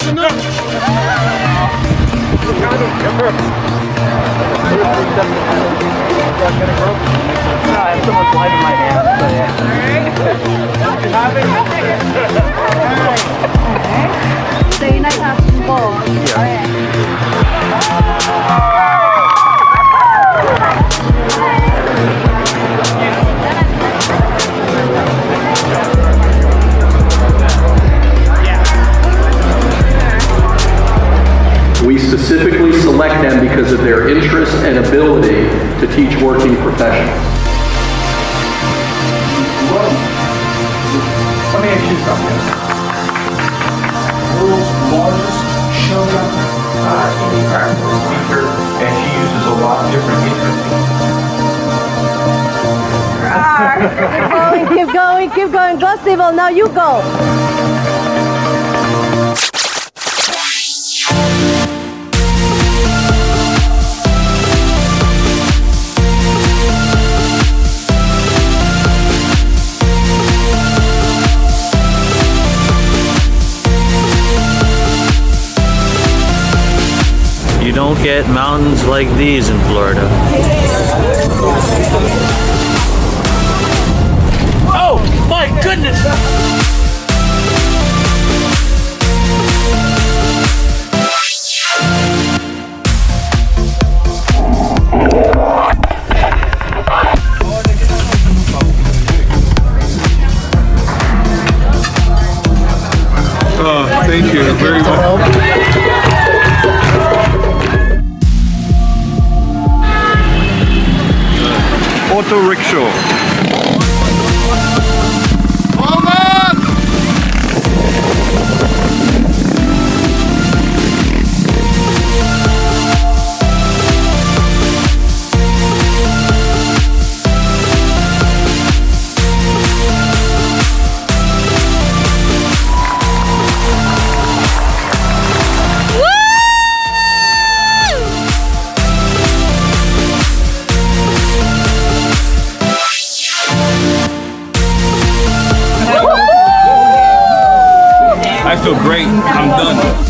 I have so much light in my hand. Stay nice and simple. We specifically select them because of their interest and ability to teach working professionals. Let me ask you something. World's largest shogun any practical speaker, and she uses a lot of different interesting. Keep going, keep going. Go, Steve. Now you go. You don't get mountains like these in Florida. Oh my goodness! Thank you very much. Auto rickshaw. I feel great. I'm done.